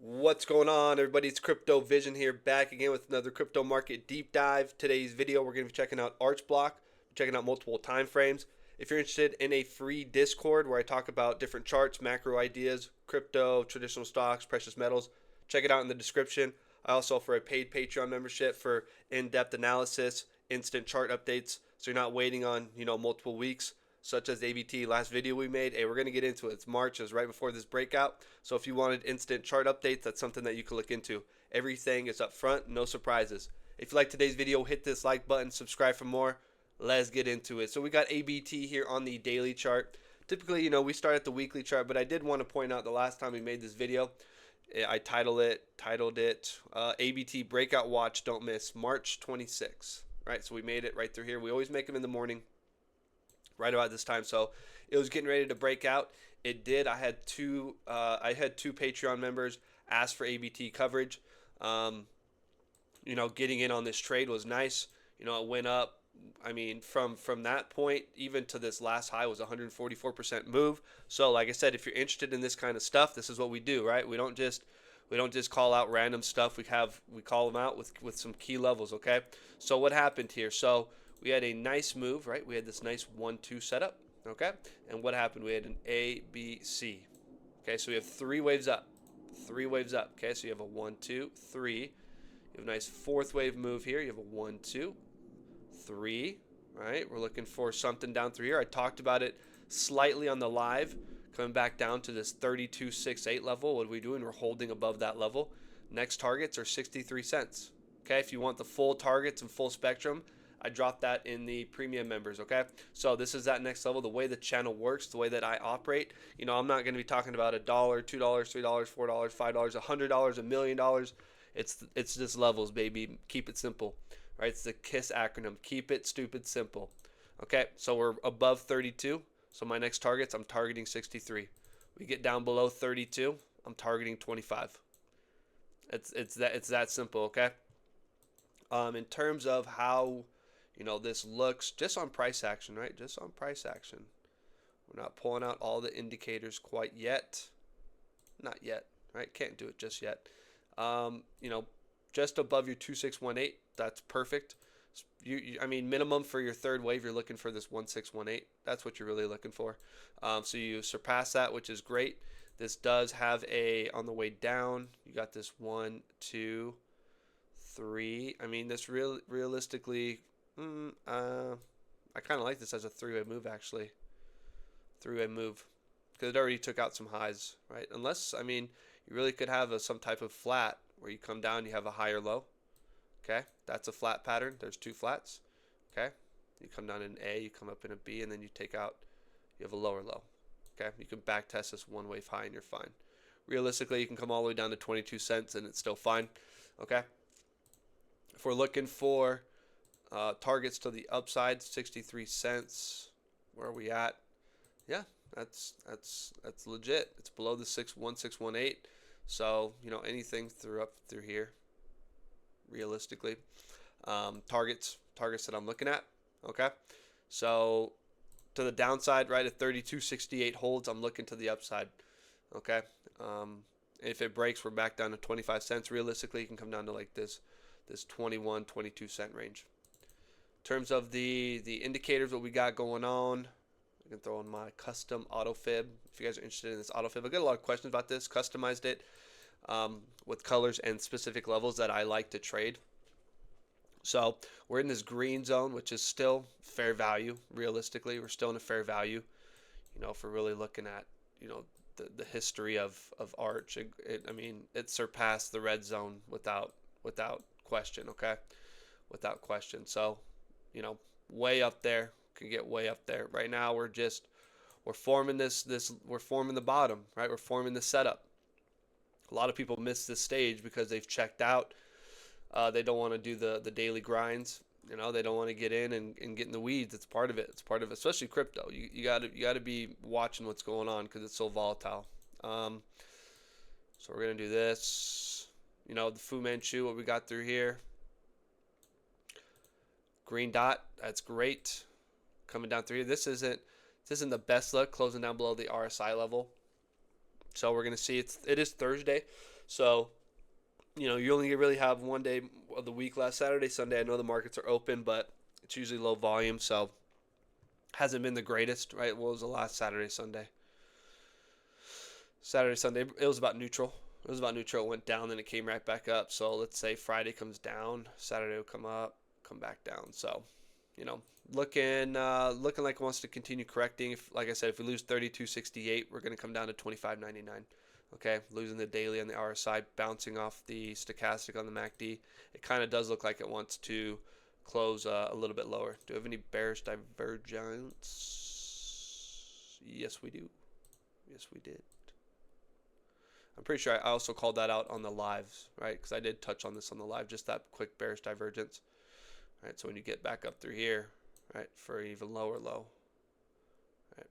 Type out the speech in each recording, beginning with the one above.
What's going on, everybody? It's CryptoVision here, back again with another crypto market deep dive. Today's video, we're going to be checking out ARCBLOCK, checking out multiple time frames. If you're interested in a free Discord where I talk about different charts, macro ideas, crypto, traditional stocks, precious metals, check it out in the description. I also offer a paid Patreon membership for in-depth analysis, instant chart updates, so you're not waiting on multiple weeks, such as ABT last video we made. Hey, we're going to get into it. It's March, it was right before this breakout. So if you wanted instant chart updates, that's something that you can look into. Everything is up front, no surprises. If you like today's video, hit this like button, subscribe for more. Let's get into it. So we got ABT here on the daily chart. Typically, we start at the weekly chart, but I did want to point out the last time we made this video, I titled it ABT Breakout Watch Don't Miss March 26. Right, so we made it right through here. We always make them in the morning, right about this time. So it was getting ready to break out. It did. I had two Patreon members ask for ABT coverage. Getting in on this trade was nice. It went up. I mean, from that point even to this last high was 144% move. So like I said, if you're interested in this kind of stuff, this is what we do, right? We don't just call out random stuff. We call them out with some key levels, okay? So what happened here? So we had a nice move, right? We had this nice 1-2 setup, okay? And what happened? We had an A, B, C. Okay, so we have three waves up. Okay, so you have a 1, 2, 3. You have a nice fourth wave move here. You have a 1, 2, 3, right? We're looking for something down through here. I talked about it slightly on the live, coming back down to this 32.68 level. What are we doing? We're holding above that level. Next targets are 63 cents. Okay, if you want the full targets and full spectrum, I dropped that in the premium members, okay? So this is that next level. The way the channel works, the way that I operate, I'm not going to be talking about $1, $2, $3, $4, $5, $100, $1,000,000. It's just levels, baby. Keep it simple, right? It's the KISS acronym. Keep it stupid simple. Okay, so we're above 32. So my next targets, I'm targeting 63. We get down below 32, I'm targeting 25. It's that simple, okay? In terms of how this looks just on price action, right? Just on price action. We're not pulling out all the indicators quite yet. Not yet, right? Can't do it just yet. Just above your 2618, that's perfect. I mean, minimum for your third wave, you're looking for this 1618. That's what you're really looking for. So you surpass that, which is great. This does have on the way down, you got this 1, 2, 3. I mean, this realistically, I kind of like this as a three-way move, actually. Three-way move, because it already took out some highs, right? Unless, I mean, you really could have some type of flat where you come down, you have a higher low. Okay, that's a flat pattern. There's two flats. Okay, you come down in A, you come up in a B, and then you have a lower low. Okay, you can back test this one wave high and you're fine. Realistically, you can come all the way down to 22 cents and it's still fine. Okay, if we're looking for targets to the upside, 63 cents. Where are we at? Yeah, that's legit. It's below the 1618. So anything up through here, realistically, targets that I'm looking at. Okay, so to the downside, right at 32.68 holds, I'm looking to the upside. Okay, if it breaks, we're back down to 25 cents. Realistically, you can come down to like this 21, 22 cent range. In terms of the indicators, what we got going on, I can throw in my custom auto fib. If you guys are interested in this auto fib, I get a lot of questions about this. Customized it with colors and specific levels that I like to trade. So we're in this green zone, which is still fair value. Realistically, we're still in a fair value. If we're really looking at the history of Arch, I mean, it surpassed the red zone without question. Okay, without question. So way up there, can get way up there. Right now we're forming we're forming the bottom, right? We're forming the setup. A lot of people miss this stage because they've checked out. They don't want to do the daily grinds. They don't want to get in and get in the weeds. It's part of it. It's part of it, especially crypto. You gotta be watching what's going on because it's so volatile. So we're gonna do this. The Fu Manchu, what we got through here. Green dot, that's great. Coming down through here. This isn't the best look, closing down below the RSI level. So we're gonna see it is Thursday, so you only really have one day of the week left, Saturday, Sunday. I know the markets are open, but it's usually low volume, so hasn't been the greatest, right? What was the last Saturday, Sunday? Saturday, Sunday, it was about neutral. It was about neutral. It went down, then it came right back up. So let's say Friday comes down, Saturday will come up, come back down. So, you know, looking like it wants to continue correcting. If, like I said, if we lose 32.68, we're going to come down to 25.99. Okay, losing the daily on the RSI, bouncing off the stochastic on the MACD. It kind of does look like it wants to close a little bit lower. Do we have any bearish divergence? Yes, we do. Yes, we did. I'm pretty sure I also called that out on the lives, right? Because I did touch on this on the live, just that quick bearish divergence, right? So when you get back up through here, right, for even lower low, right,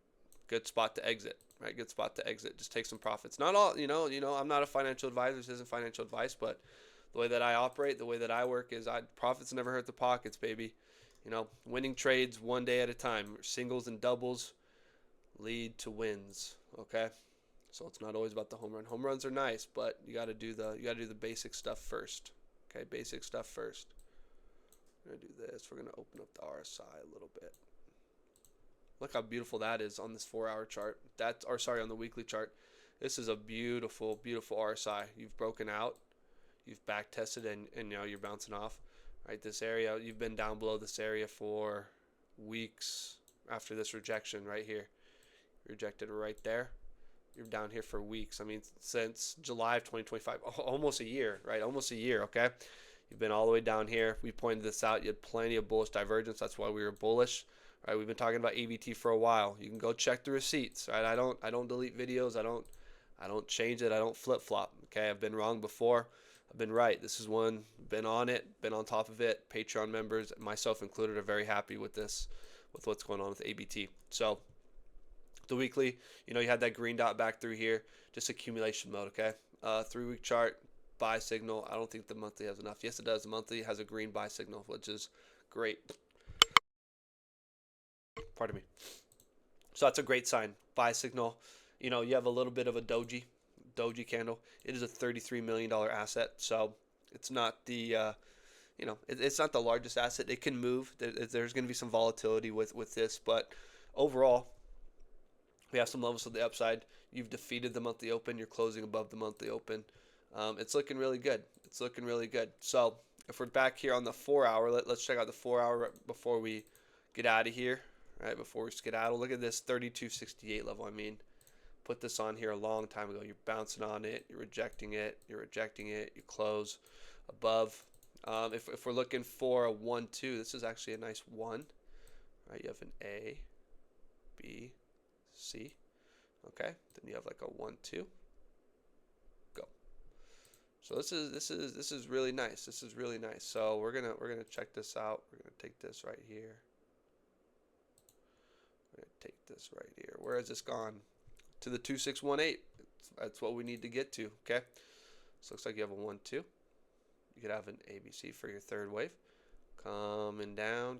good spot to exit, right? Good spot to exit. Just take some profits. Not all, I'm not a financial advisor. This isn't financial advice, but the way that I operate, the way that I work is profits never hurt the pockets, baby. Winning trades one day at a time. Singles and doubles lead to wins, okay? So it's not always about the home run. Home runs are nice, but you got to do the basic stuff first. Okay, basic stuff first. We're gonna do this. We're gonna open up the RSI a little bit. Look how beautiful that is on this 4-hour chart. On the weekly chart. This is a beautiful, beautiful RSI. You've broken out, you've back tested, and now you're bouncing off. Right, this area, you've been down below this area for weeks after this rejection right here. Rejected right there. You're down here for weeks. I mean, since July of 2025, almost a year, right? Almost a year, okay? You've been all the way down here. We pointed this out. You had plenty of bullish divergence. That's why we were bullish, right? We've been talking about ABT for a while. You can go check the receipts, right? I don't delete videos. I don't change it. I don't flip-flop, okay? I've been wrong before. I've been right. This is one. Been on it. Been on top of it. Patreon members, myself included, are very happy with this, with what's going on with ABT. So the weekly, you had that green dot back through here, just accumulation mode, okay? 3-week chart, buy signal. I don't think the monthly has enough. Yes, it does. The monthly has a green buy signal, which is great. Pardon me. So that's a great sign. Buy signal. You have a little bit of a doji candle. It is a $33 million asset, so it's not the it's not the largest asset. It can move. There's going to be some volatility with this, but overall, we have some levels to the upside. You've defeated the monthly open. You're closing above the monthly open. It's looking really good. It's looking really good. So if we're back here on the 4-hour, let's check out the 4-hour before we get out of here. Right, before we skedaddle. Look at this 32.68 level. I mean, put this on here a long time ago. You're bouncing on it. You're rejecting it. You're rejecting it. You close above. If we're looking for a 1-2, this is actually a nice 1. Right, you have an A, B, C. Okay, then you have like a 1-2. Go. So this is really nice. This is really nice. So we're gonna check this out. We're gonna take this right here. We're gonna take this right here. Where has this gone? To the 2618. That's what we need to get to. Okay. So looks like you have a 1-2. You could have an ABC for your third wave. Coming down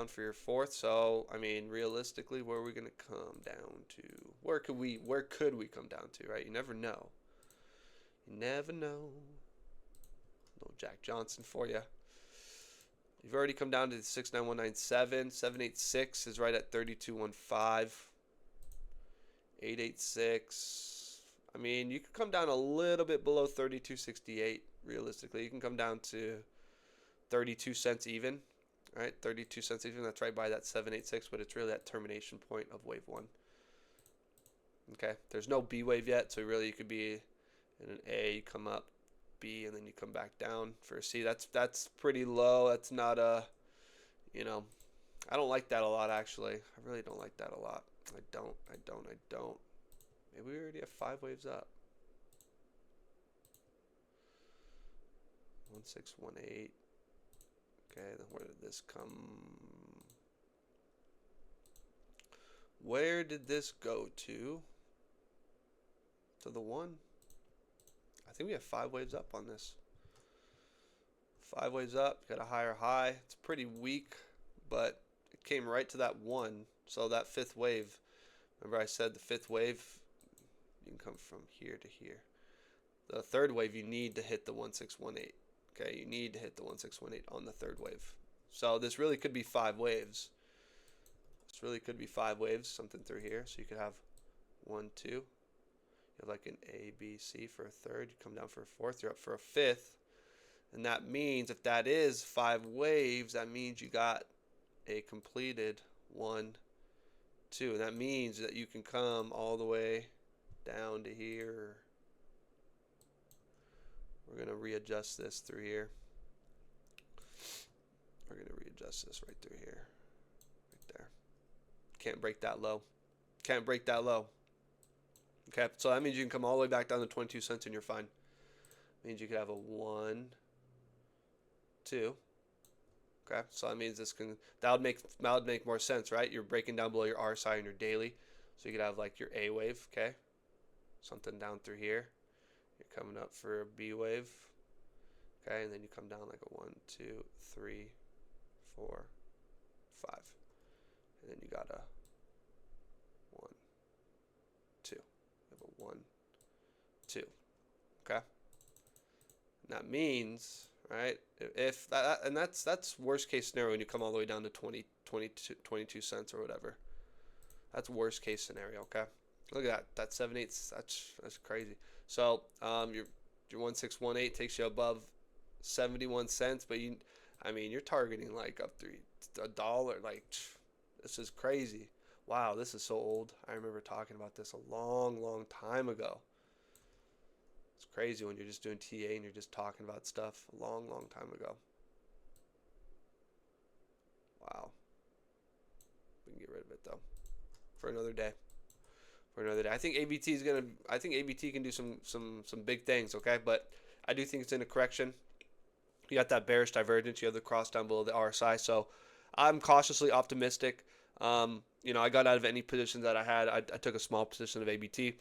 for your fourth. So I mean, realistically, where are we gonna come down to? Where could we come down to? Right? You never know. You never know. No Jack Johnson for you. You've already come down to 69197. 786 is right at 3215. 886. I mean, you could come down a little bit below 3268. Realistically, you can come down to 32 cents even, right? 32 cents even. That's right by that 786, but it's really that termination point of wave 1. Okay, there's no B wave yet, so really you could be in an A, you come up, B, and then you come back down for a C. That's pretty low. That's not a, I don't like that a lot, actually. I really don't like that a lot. I don't. Maybe we already have 5 waves up. 1618. Okay, then where did this come? Where did this go to? To the 1? I think we have 5 waves up on this. 5 waves up, got a higher high. It's pretty weak, but it came right to that 1. So that 5th wave, remember I said the 5th wave, you can come from here to here. The third wave, you need to hit the 1618. Okay, you need to hit the 1618 on the third wave. So this really could be 5 waves. This really could be 5 waves, something through here. So you could have 1, 2. You have like an A, B, C for a third. You come down for a fourth. You're up for a fifth. And that means if that is 5 waves, that means you got a completed 1, 2. And that means that you can come all the way down to here. We're going to readjust this through here. We're going to readjust this right through here. Right there. Can't break that low. Can't break that low. Okay, so that means you can come all the way back down to 22 cents and you're fine. Means you could have a 1, 2. Okay, so that means that would make more sense, right? You're breaking down below your RSI and your daily. So you could have like your A wave, okay? Something down through here. You're coming up for a B wave. Okay, and then you come down like a 1, 2, 3, 4, 5. And then you got a 1, 2. You have a 1, 2. Okay? And that means, right, if that, and that's worst case scenario when you come all the way down to 22 cents or whatever. That's worst case scenario, okay? Look at that. That's 7/8. That's crazy. So your 1618 takes you above 71 cents, but you're targeting like up to $1. Like, this is crazy. Wow, this is so old. I remember talking about this a long time ago. It's crazy when you're just doing TA and you're just talking about stuff a long time ago. Wow. We can get rid of it though for another day. I think ABT can do some big things, okay? But I do think it's in a correction. You got that bearish divergence. You have the cross down below the RSI. So I'm cautiously optimistic. I got out of any positions that I had. I took a small position of ABT.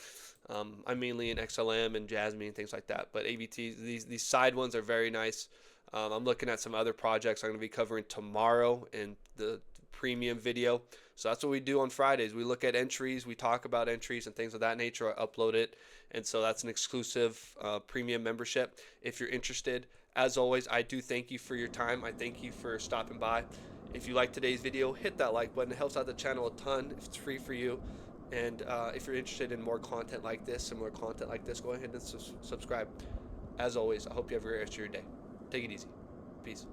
I'm mainly in XLM and Jasmine and things like that. But ABT, these side ones are very nice. I'm looking at some other projects I'm going to be covering tomorrow in the premium video. So that's what we do on Fridays. We look at entries, we talk about entries and things of that nature. I upload it, and so that's an exclusive premium membership if you're interested. As always, I do thank you for your time. I thank you for stopping by. If you like today's video, hit that like button. It helps out the channel a ton. It's free for you. And if you're interested in more content like this, similar content like this, go ahead and subscribe. As always, I hope you have a great rest of your day. Take it easy. Peace.